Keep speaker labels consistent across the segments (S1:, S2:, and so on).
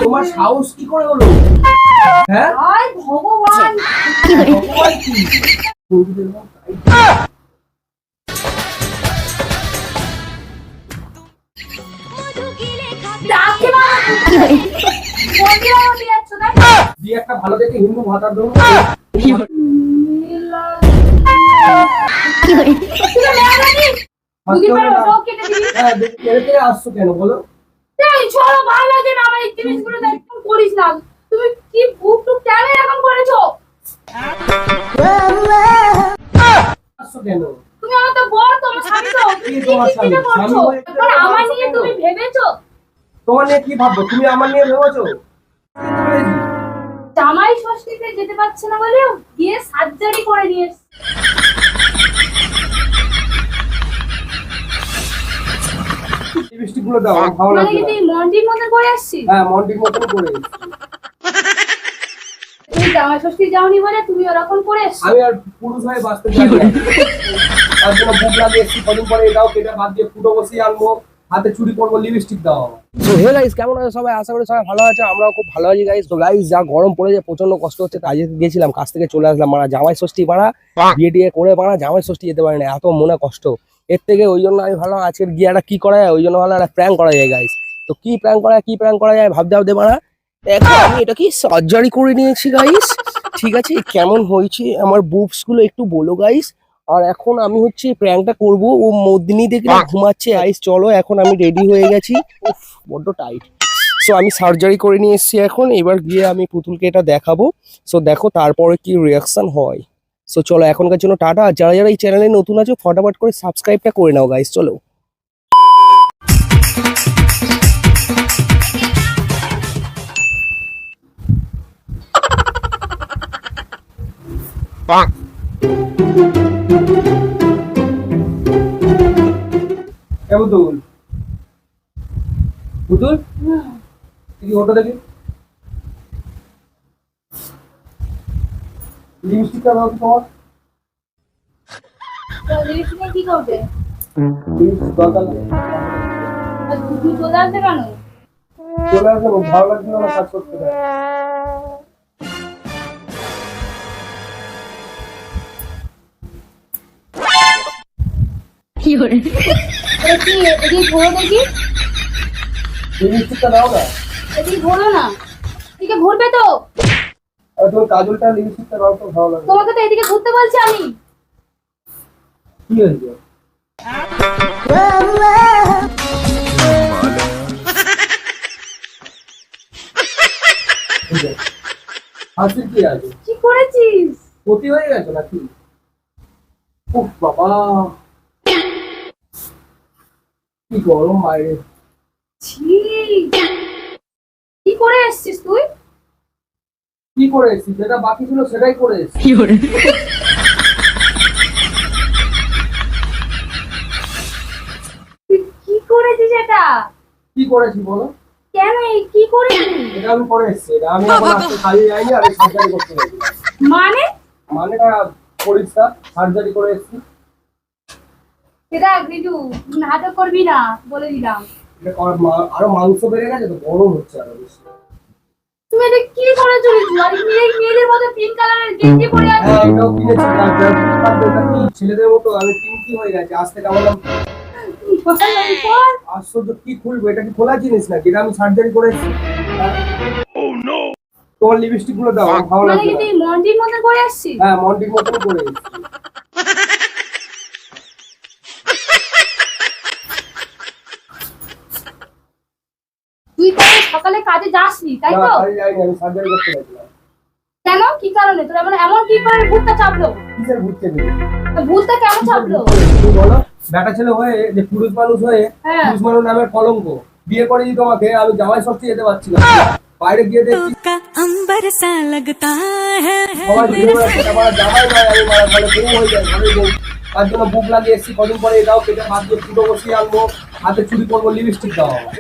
S1: তোমার সাহস কি করে হলো? হ্যাঁ
S2: হায় ভগবান,
S1: ভগবান কি?
S2: ডাকে বাবা বন্ধুরা বলে যাচ্ছ না?
S1: দিয়ে একটা ভালো দেখে হিন্দু ভাতার দেবো।
S2: তুমি মেরানি বুঝি পারো তো কেটে দিবি।
S1: হ্যাঁ দেখতে আসছো কেন বলো?
S2: এই ছোড়ো ভালো লাগে না আমার এই জিনিসগুলো একদম করিস না। তুমি কি বুক টুক কেন এরকম করেছো?
S1: আসছো কেন?
S2: তুমি আমার তো বল, তোমার স্বামী তো, তুমি
S1: কি তোমার স্বামী?
S2: কি করছো?
S1: স্বামী হয়ে
S2: এখন আমার নিয়ে তুমি ভেবেছো?
S1: তোমার নিয়ে কি ভাববো? তুমি আমার নিয়ে ভেবেছো?
S2: জামাই ষষ্ঠীতে যেতে পারছে না বলে গিয়ে সার্জারি করে নিয়ে এসেছে।
S1: লিপস্টিক গুলো দাও, আমার ভালো
S2: মানে
S1: লাগছে
S2: কি
S1: না।
S2: তুই মন্দির মতন করে আসছিস?
S1: হ্যাঁ মন্টির মতন করে।
S2: তুমি জামাই ষষ্ঠী যাওনি বলে তুমি ওরকম করে এসছো।
S1: আমি আর পুরুষ হয়ে বাঁচতে চাই না। তার জন্য বুক লাগিয়ে এসছি, কদিন পরে এটাও কেটে বাদ দিয়ে ফুটো বসিয়ে আনবো, হাতে চুরি করবো, লিপস্টিক দাও। তো হে গাইস, কেমন আছে সবাই? আশা করি সবাই ভালো আছে, আমরাও খুব ভালো আছি গাইস। তো গাইস যা গরম পড়েছে, প্রচন্ড কষ্ট হচ্ছে। কাজে গেছিলাম, কাজ থেকে চলে আসলাম, মারা জামাই ষষ্ঠী পাড়া বিয়ে টিয়ে করে পাড়া জামাই ষষ্ঠী যেতে পারি না, এত মনে কষ্ট। এর থেকে ওই জন্য আমি ভালো আজকের গিয়ে একটা কি করা যায়, ওই জন্য ভালো একটা প্র্যাঙ্ক করা যায় গাইস। তো কি প্র্যাঙ্ক করা যায় ভাবতে ভাবতে পারা দেখো আমি এটা কি সার্জারি করে নিয়েছি গাইস। ঠিক আছে, কেমন হয়েছে আমার বুবস গুলো একটু বলো গাইস। আর এখন আমি হচ্ছে প্র্যাঙ্কটা করব, ও মদিনী দেখলে ঘুমাচ্ছে গাইস। চলো এখন আমি রেডি হয়ে গেছি, উফ বড্ড টাইট। সো আমি সার্জারি করে নিয়ে এসেছি, এখন এবার গিয়ে আমি পুতুলকে এটা দেখাবো। সো দেখো তারপরে কি রিয়াকশন হয়। সো চলো এখনকার জন্য টাটা। আর যারা যারা এই চ্যানেলে নতুন আছো ফটাফট করে সাবস্ক্রাইবটা করে নাও গাইস। চলো পুতুল পুতুল কি ওটা দেখি, লিপস্টিকটা দাও তোমার।
S2: তো লিপস্টিক কি করবে?
S1: লিপস্টিক দরকার নেই।
S2: আর তুমি চলে আসবে কেন?
S1: চলে আসবো, ভালো লাগছে না কাজ করতে।
S2: এটা কি এদিকে ঘোরো দেখি,
S1: লিপস্টিকটা দাও না।
S2: এদিকে ঘোরো না, এদিকে ঘুরবে তো।
S1: আর তোমার কাজলটা লিপস্টিকটা দাও তো, ভালো লাগবে।
S2: তোমাকে তো এদিকে ঘুরতে বলছি আমি।
S1: কি হয়েছে? হাসির কি আছে?
S2: কি করেছিস?
S1: ক্ষতি হয়ে গেছে নাকি? উফ বাবা কি গরম বাইরে।
S2: ছি, কি করে এসেছিস তুই?
S1: কি করে এসেছি? যেটা বাকি ছিল সেটাই করে এসেছি।
S2: তুই কি করেছিস এটা?
S1: কি করেছি বলো?
S2: কেন কি করেছিস?
S1: এটা আমি করে এসেছি, এটা আমি এখন আজকে খালি যাইনি, আমি সার্জারি করতে গেছি।
S2: মানে
S1: মানেটা পরিষ্কার, সার্জারি করে এসেছি।
S2: এটা রিজু নাটক করবি না বলে দিলাম।
S1: এটা আরো মাংস বেড়ে গেছে তো, গরম হচ্ছে আরো বেশি।
S2: তুমি এটা কি করেছো রিজু? আর মেয়েদের মধ্যে পিঙ্ক কালারের গেঞ্জি পরে আছে।
S1: হ্যাঁ এটাও কিনেছি, এটা কি ছেলেদের মতো আমি পিঙ্কি হয়ে গেছে। আজ থেকে আমার নাম আশ্চর্য, কি খুলবো? এটা কি খোলা জিনিস নাকি? এটা আমি সার্জারি করে এসেছি। তোমার লিপস্টিক গুলো দাও, আমার ভালো
S2: মানে
S1: লাগছে
S2: কি
S1: না।
S2: তুই মন্দির মধ্যে করে আসছিস?
S1: হ্যাঁ মন্টির মতন করে এসেছি।
S2: তুই তাহলে সকালে কাজে যাসনি তাই
S1: না
S2: তো?
S1: খালি যাইনি, আমি সার্জারি করতে গেছিলাম।
S2: কেন, কি কারণে তোর এমন কি করে ভূতটা চাপলো?
S1: কিসের ঘুরতে গেলি?
S2: ভূতটা কেন চাপলো?
S1: তুমি বলো, বেটা ছেলে হয়ে যে পুরুষ মানুষ হয়ে,
S2: হ্যাঁ।
S1: পুরুষ মানুষ নামের কলঙ্ক। বিয়ে করেছি তোমাকে, আমি জামাই ষষ্ঠী যেতে পারছি না। বাইরে গিয়ে দেখছি
S3: अंबर सा लगता है
S1: সবাই ঘুরে বেড়াচ্ছে, আমার জামাই নয়, আমি মারা ভালো বউ হয়ে যায়, ঘরের বউ। তার জন্য বুক লাগিয়ে এসেছি, কদিন পরে এটাও কেটে বাদ দিয়ে ফুটো বসিয়ে আনবো, হাতে চুরি করবো, লিপস্টিক দাও আমার।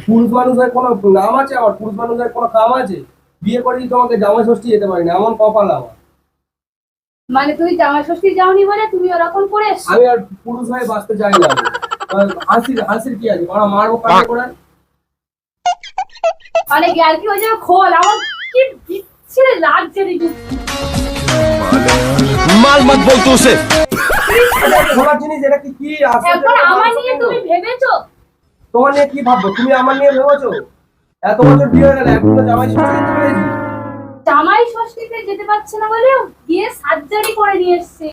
S1: পুরুষ মানুষের কোনো নাম আছে? আমার পুরুষ মানুষের কোনো কাম আছে? বিয়ে করেছি তোমাকে, জামাই ষষ্ঠী যেতে পারি না, এমন কপাল আমার।
S2: মানে তুই জামাই ষষ্ঠী যাওনি বলে তুমি ওরকম করে এসছিস?
S1: আমি আর পুরুষ হয়ে বাঁচতে চাই না। হাসির কি আছে? মারবো কাজে করে।
S2: মানে গ্যার কি হয়ে যাবে খোল, আমার কি বিচ্ছিরে লাগছে রে।
S4: माल मत बोल तू उसे।
S1: তোমার জিনিস এটা কি কি আসলে
S2: এখন আমার নিয়ে তুমি ভেবেছো?
S1: তোমার নিয়ে কি ভাববো? তুমি আমার নিয়ে ভেবেছো? এত বছর বিয়ে হয়ে গেল এখনো জামাই ষষ্ঠী দিতে পেরেছি?
S2: জামাই ষষ্ঠীতে যেতে পারছে না বলে গিয়ে সার্জারি করে নিয়ে এসছে।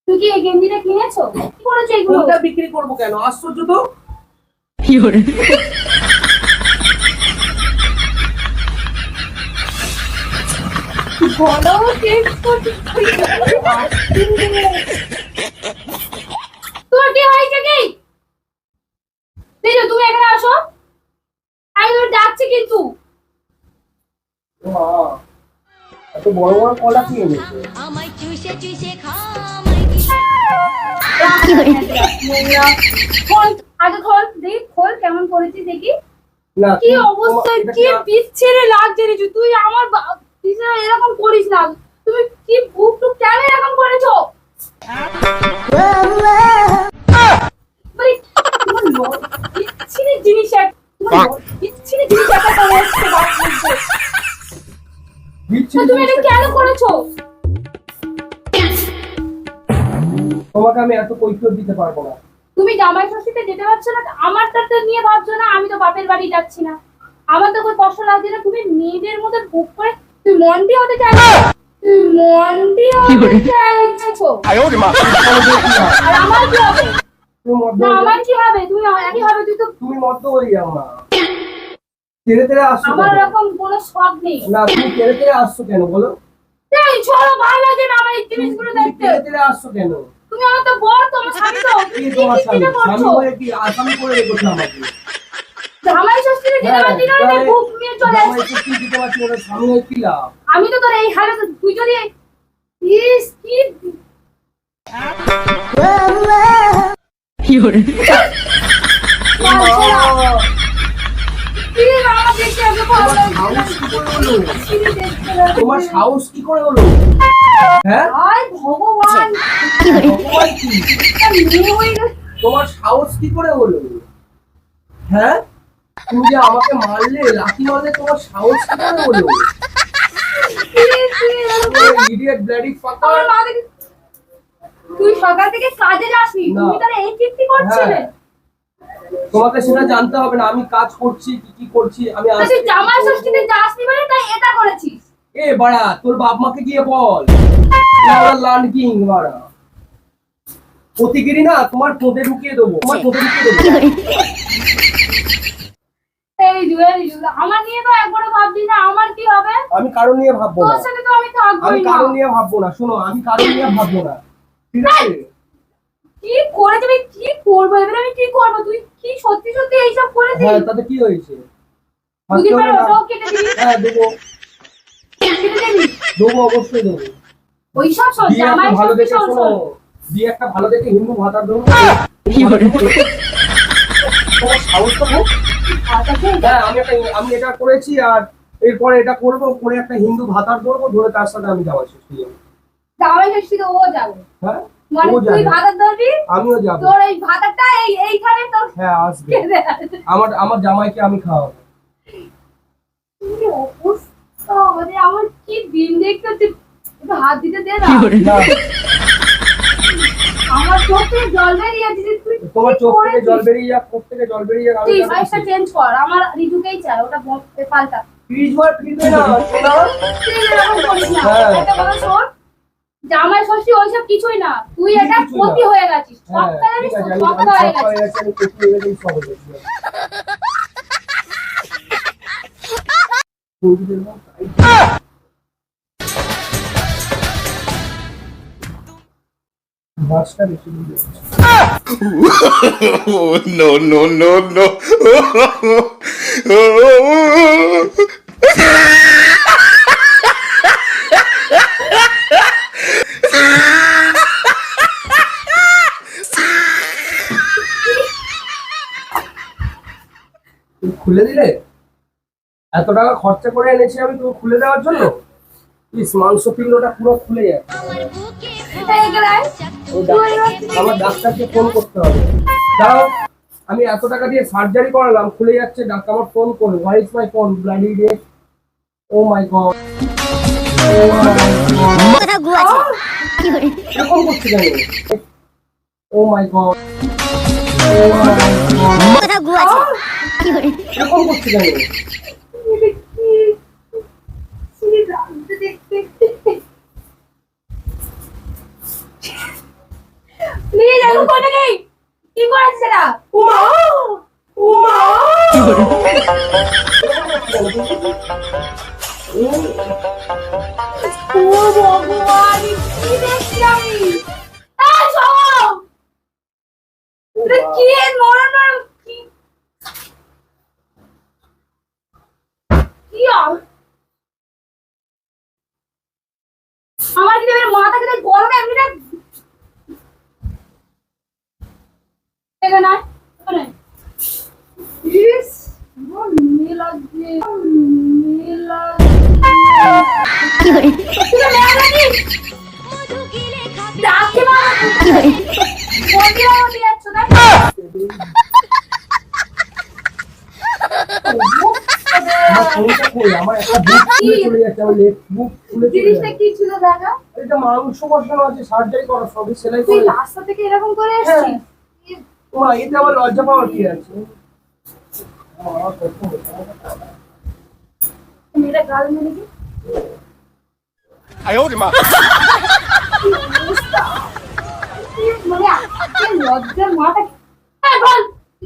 S2: তুই কি এই গেঞ্জিটা কিনেছো? কি করেছো এগুলো?
S1: কোনটা বিক্রি করবো কেন? আশ্চর্য তো।
S2: বলো টেস্ট করতে। তোর কি হয়েছে কি? দেখো তুমি এখানে আসো, আমি তোর ডাকছি কিন্তু।
S1: মা, এত বড় বড় কলা কি এনেছে?
S3: আমায় চুষে চুষে খা
S2: খোল, আগে খোল দেখি, খোল কেমন করেছিস দেখি।
S1: না
S2: কি
S1: তুমি-
S2: অবস্থা,
S1: এটা
S2: কি বিচ্ছিরে লাগছে রে। তুই আমার পিছনে এরকম করিস না। তুমি কি বুক টুক কেন এরকম করেছো? মানে তোমার বিচ্ছিরি জিনিস বিচ্ছিরি জিনিস একটা করে এসছে বাপ বলছে।
S1: বিচ্ছিরি
S2: তো তুমি এটা
S1: জিনিসটা-
S2: কেন করেছো?
S1: তোমাকে আমি এত কৈফিয়ত দিতে পারবো না।
S2: তুমি জামাই ষষ্ঠীতে যেতে পারছো না, আমারটা তো নিয়ে ভাবছো না। আমি তো বাপের বাড়ি যাচ্ছি না, আমার তো કોઈ কষ্ট লাগছে না। তুমি মেয়েদের মধ্যে বুক করে তুই মন্ডি হতে চাইছো, তুই মন্ডি হতে চাইছো। আর আমার কি হবে?
S1: তুমি মদ্য
S2: না আমার কি হবে? তুমি একই হবে। তুই তো,
S1: তুমি মদ্য হয়ে যাও না। তেরে তেরে আসছো
S2: আমার
S1: কেন?
S2: এরকম কোনো শখ নেই।
S1: না তুমি তেরে তেরে আসছো কেন বলো?
S2: তাই ছোড়ো, ভালো লাগে না আমার এই জিনিসগুলো
S1: তুমি
S2: দেখতে।
S1: তেরে তেরে আসছো কেন?
S2: তুমি আমার তো বর, তোমার স্বামী তো।
S1: কি
S2: তুমি
S1: তোমার
S2: কি
S1: স্বামী?
S2: চিন্তা
S1: স্বামী
S2: করছো?
S1: হয়ে কি আসামি করে রেখেছো আমাকে?
S2: জামাই ষষ্ঠীতে যেতে
S1: হ্যাঁ,
S2: পারছি না, আমি
S1: তাহলে
S2: বুক নিয়ে চলে
S1: জামাই
S2: আসছি।
S1: ষষ্ঠী দিতে পারছি না, স্বামী হয়ে কি লাভ?
S2: আমি তো তোর এই হালে তুই যদি ইস কি কি বাবা দেখতে আমি বললাম
S1: তোমার সাহস কি করে হলো? হ্যাঁ
S2: আয় ভগবান,
S1: ভগবান কি?
S2: একটা মেয়ে হয়ে গেছে।
S1: তোমার সাহস কি করে হলো? হ্যাঁ তুমি যে আমাকে মারলে, লাথি মারলে, তোমার সাহস কি করে হলো? Idiot bloody fucker.
S2: আমার মা দেখে- তুই সকাল থেকে কাজে যাসনি,
S1: না।
S2: তুমি তাহলে এই কীর্তি করছিলে।
S1: হ্যাঁ। তোমাকে সেটা জানতে হবে না আমি কাজ করছি কি কি করছি। আমি
S2: তা তুই
S1: আসছি।
S2: জামাই ষষ্ঠীতে যাসনি বলে তাই এটা করেছিস।
S1: এ বাড়া তোর বাপ মাকে গিয়ে বল। লান্ড কিং বাড়া। প্রতিগিরি না তোমার পোঁতে ঢুকিয়ে দেবো, তোমার পোঁতে ঢুকিয়ে দেবো।
S2: এই জুয়েল, আমার নিয়ে তো একবারও ভাবছি না আমার কি হবে।
S1: আমি কারণ নিয়ে ভাববো
S2: তোর
S1: না।
S2: সাথে তো আমি
S1: আমি
S2: থাকবোই না।
S1: কারণ নিয়ে ভাববো না। শোনো আমি কারণ নিয়ে ভাববো না, ঠিক আছে?
S2: কি করে তুমি কি করবো এবারে? আমি কি করবো? তুই কি সত্যি সত্যি এইসব করেছিস?
S1: হ্যাঁ তাতে কি হয়েছে?
S2: যদি
S1: ভাবতে
S2: পারো
S1: হবে না?
S2: ওটাও কেটে দিবি।
S1: হ্যাঁ দেবো,
S2: কেটে দিবি।
S1: দেবো, অবশ্যই দেবো।
S2: ওইসব শোন,
S1: দিয়ে
S2: জামাই
S1: একটা ভালো
S2: ষষ্ঠী
S1: দেখে
S2: শোন
S1: শোনো,
S2: শোন।
S1: দিয়ে একটা ভালো দেখে হিন্দু ভাতার দেবো। তোমার সাহসটা হোক।
S2: আচ্ছা, ঠিক আছে।
S1: হ্যাঁ আমি এটা করেছি আর এরপরে এটা করবো, করে একটা হিন্দু ভাতার ধরবো, ধরে তার সাথে আমি যাওয়া শেষ হয়ে যাবো।
S2: জামাই ষষ্ঠীতে ও যাবে,
S1: হ্যাঁ
S2: মানে
S1: ও
S2: তুই
S1: যাবে,
S2: ভাতার ধরবি,
S1: আমিও যাবো।
S2: তোর এই ভাতারটা এইখানে তোর
S1: হ্যাঁ আসবে,
S2: কেটে আছে।
S1: আমার জামাইকে আমি খাওয়াবো।
S2: কি অবস্থা, মানে আমার কি দিন দেখতে হচ্ছে। একটু হাত দিতে দে না।
S1: না,
S2: আমার চোখ থেকে জল বেরিয়ে যাচ্ছে। তুই
S1: তোমার
S2: কি
S1: চোখ থেকে
S2: করেছিস?
S1: জল বেরিয়ে যাক, চোখ থেকে জল বেরিয়ে যাক, আমি
S2: তুই
S1: জানি
S2: ভয়েসটা
S1: কিছু।
S2: চেঞ্জ কর, আমার রিজুকেই চাই, ওটা পাল্টা।
S1: ফ্রিজ বার ফিরবে না, শোনা?
S2: তুই এরকম করিস না।
S1: হ্যাঁ।
S2: একটা কথা শোন, জামাই ষষ্ঠী ওইসব কিছুই না, তুই এটা
S1: কিছুই না।
S2: ক্ষতি হয়ে গেছিস।
S1: হ্যাঁ,
S2: সবটা জানিস
S1: ঠিক
S2: তো,
S1: আছে,
S2: সবটা হয়ে
S1: সব হয়ে
S2: গেছে।
S1: গেছে, আমি ক্ষতি হয়ে গেছে, সব হয়ে গেছে। মাছটা বেশি দূর যাচ্ছে।
S4: Oh, no, no, no, no.
S1: তুমি খুলে দিলে? এত টাকা খরচা করে এনেছি আমি, তুমি খুলে দেওয়ার জন্য? প্লিজ মাংস পিণ্ডটা পুরো খুলে যায়।
S2: এই গেলাই,
S1: আমার ডাক্তারকে ফোন করতে হবে। দাঁড়াও, আমি এত টাকা দিয়ে সার্জারি করালাম, খুলে যাচ্ছে, ডাক্তার আমার ফোন করলো, where is my phone, bloody day, oh my God,
S3: কোথাও গু আছে কি করে
S1: এরকম করছে কেন? ও মাই গড,
S3: কোথাও গু আছে কি করে
S1: এরকম করছে কেন?
S2: প্লিজ এখন কোনে নেই, কি করেছে না? ও ভগবান, কি দেখছি আমি? এই সব এটা কি নরম নরম কি কি আমার কি এবার মাথা কেটে গরমে এমনিটা এখানে এখানে ইস নীলা দিয়ে নীলা
S3: কি করে
S2: তুমি মেলানি
S3: মধু গিলে খাবে
S2: ডাকে মারা
S3: কি করে
S2: বন্ধু আমাকে যাচ্ছ না
S1: আমার ফোনটা কই? আমার একটা বুক খুলে চলে যাচ্ছে, আমার লেফট বুক খুলে চলে
S2: জিনিসটা
S1: যাচ্ছে।
S2: কি ছিল দেখা?
S1: এটা মাংস বসানো আছে, সার্জারি করা, সবই সেলাই
S2: তুই
S1: করে।
S2: রাস্তা থেকে এরকম করে এসেছিস?
S1: মা, এতে আমার লজ্জা পাওয়ার কি আছে?
S2: মেয়েটা গাল মেরে কি?
S4: 哎呦我的妈！
S2: মানে আজকে লজ্জার মাথা এই বল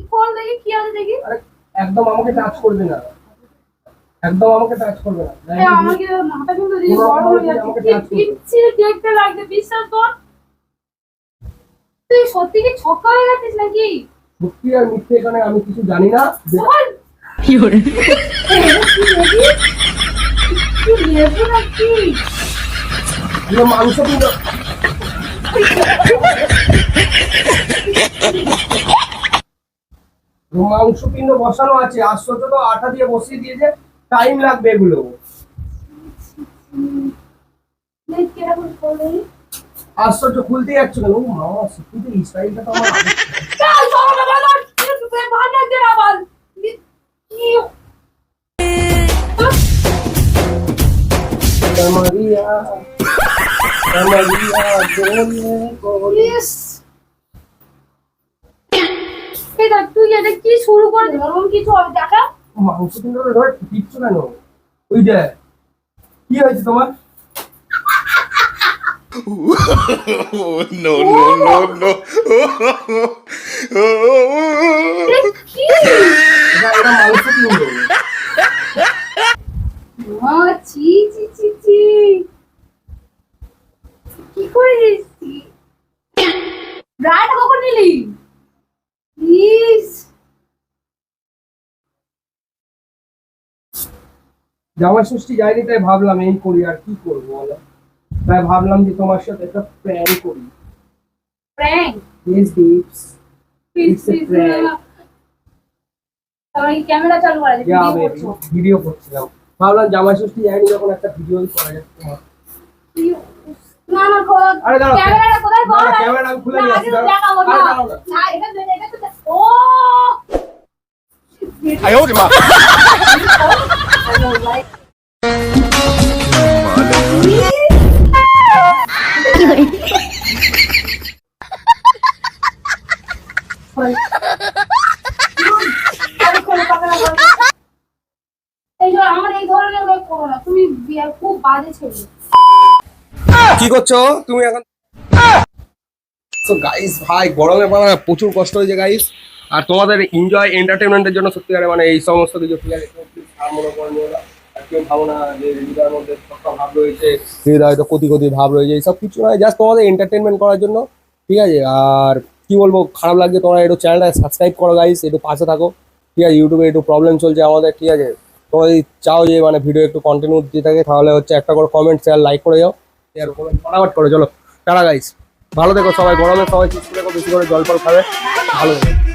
S2: ফোন দেখি কি আছে দেখি
S1: আরে, একদম আমাকে টাচ করবে না, একদম আমাকে টাচ করবে না।
S2: এই আমাকে মাথা কিন্তু দিয়ে গরম হয়ে যাচ্ছে কি পিচ্ছি দেখতে লাগছে বিশ্বাস কর তুই সত্যি কি ছক্কা হয়ে গেছিস নাকি
S1: সত্যি আর মিথ্যে এখানে আমি কিছু জানি না।
S2: বল কি হরে কি লেবু নাকি
S1: যে মাংস কিন্তু মাংসপিণ্ড বসানো আছে, আশ্চর্য তো, আঠা দিয়ে বসিয়ে দিয়েছে, টাইম লাগবে এগুলো।
S2: দেখ কিরকম করে
S1: আশ্চর্য, খুলতে যাচ্ছে কেন? ও মা, কিন্তু এই স্টাইলটা তো আমার আগে
S2: চল চল না বল তুই ভালো লাগছে না বল কি
S1: কামারিয়া, কামারিয়া, গোলে গোলে।
S2: ইস এই দেখ তুই এটা কি শুরু করে এরকম কিছু হবে দেখা
S1: মাংসপিণ্ড ধরে দিচ্ছ কেন? ওই যে কি হয়েছে তোমার?
S4: no, no, no, no.
S2: এ কি
S1: এটা মাংসপিণ্ড।
S2: মা ছি ছি ছি ছি কি করে দিচ্ছি ব্রাড কখন নিলি ইস
S1: জামাই ষষ্ঠী যায়নি, তাই ভাবলাম এই করি, আর কি করবো বলো? তাই ভাবলাম যে তোমার সাথে একটা প্ল্যান করি।
S2: Prank
S1: Yes, babes.
S2: Please
S1: It's a
S2: please
S1: prank.
S2: আমার ক্যামেরা চালু করা যায়
S1: Yeah,
S2: ভিডিও
S1: baby.
S2: করছো
S1: ভিডিও করছিলাম, ভাবলাম জামাই ষষ্ঠী যায়নি যখন একটা ভিডিও করা যাচ্ছে তোমার।
S2: না না
S1: আরে দাঁড়াও,
S2: ক্যামেরাটা কোথায় বল
S1: ক্যামেরা আমি খুলে
S2: না,
S1: নিয়ে
S2: আগে
S1: আসছি,
S2: তো
S1: দাঁড়াও।
S2: দেখাবো
S1: আরে
S2: না
S1: দাঁড়াও না।
S2: না এটা তো ও
S4: 哎呦我的妈！
S3: কি করে
S2: আমার এই ধরনের লোক করো না তুমি খুব বাজে ছেলে
S1: কি করছো তুমি এখন? তো গাইস ভাই, গরমে মানে প্রচুর কষ্ট হয়েছে গাইস, আর তোমাদের এনজয় এন্টারটেনমেন্টের জন্য সত্যিকারে মানে এই সমস্ত কিছু ঠিক আছে, আর মনে করে নিও না, আর কেউ ভাবো না যে হৃদয়ের মধ্যে সবটা ভাব রয়েছে, হৃদয় তো কোটি কোটি ভাব রয়েছে, এইসব কিছু নয়, জাস্ট তোমাদের এন্টারটেনমেন্ট করার জন্য, ঠিক আছে? আর কি বলবো, খারাপ লাগছে, তোমরা একটু চ্যানেলটা সাবস্ক্রাইব করো গাইস, একটু পাশে থাকো, ঠিক আছে? ইউটিউবে একটু প্রবলেম চলছে আমাদের, ঠিক আছে? তোমরা যদি চাও যে মানে ভিডিও একটু কন্টিনিউ দিতে থাকে, তাহলে হচ্ছে একটা করে কমেন্ট শেয়ার লাইক করে যাও, আর কমেন্ট ফটাফট করো। চলো টাটা গাইস, ভালো থেকো সবাই, গরমে সবাই সুস্থ থেকো, বেশি করে জল ফল খাবে, ভালো থেকো।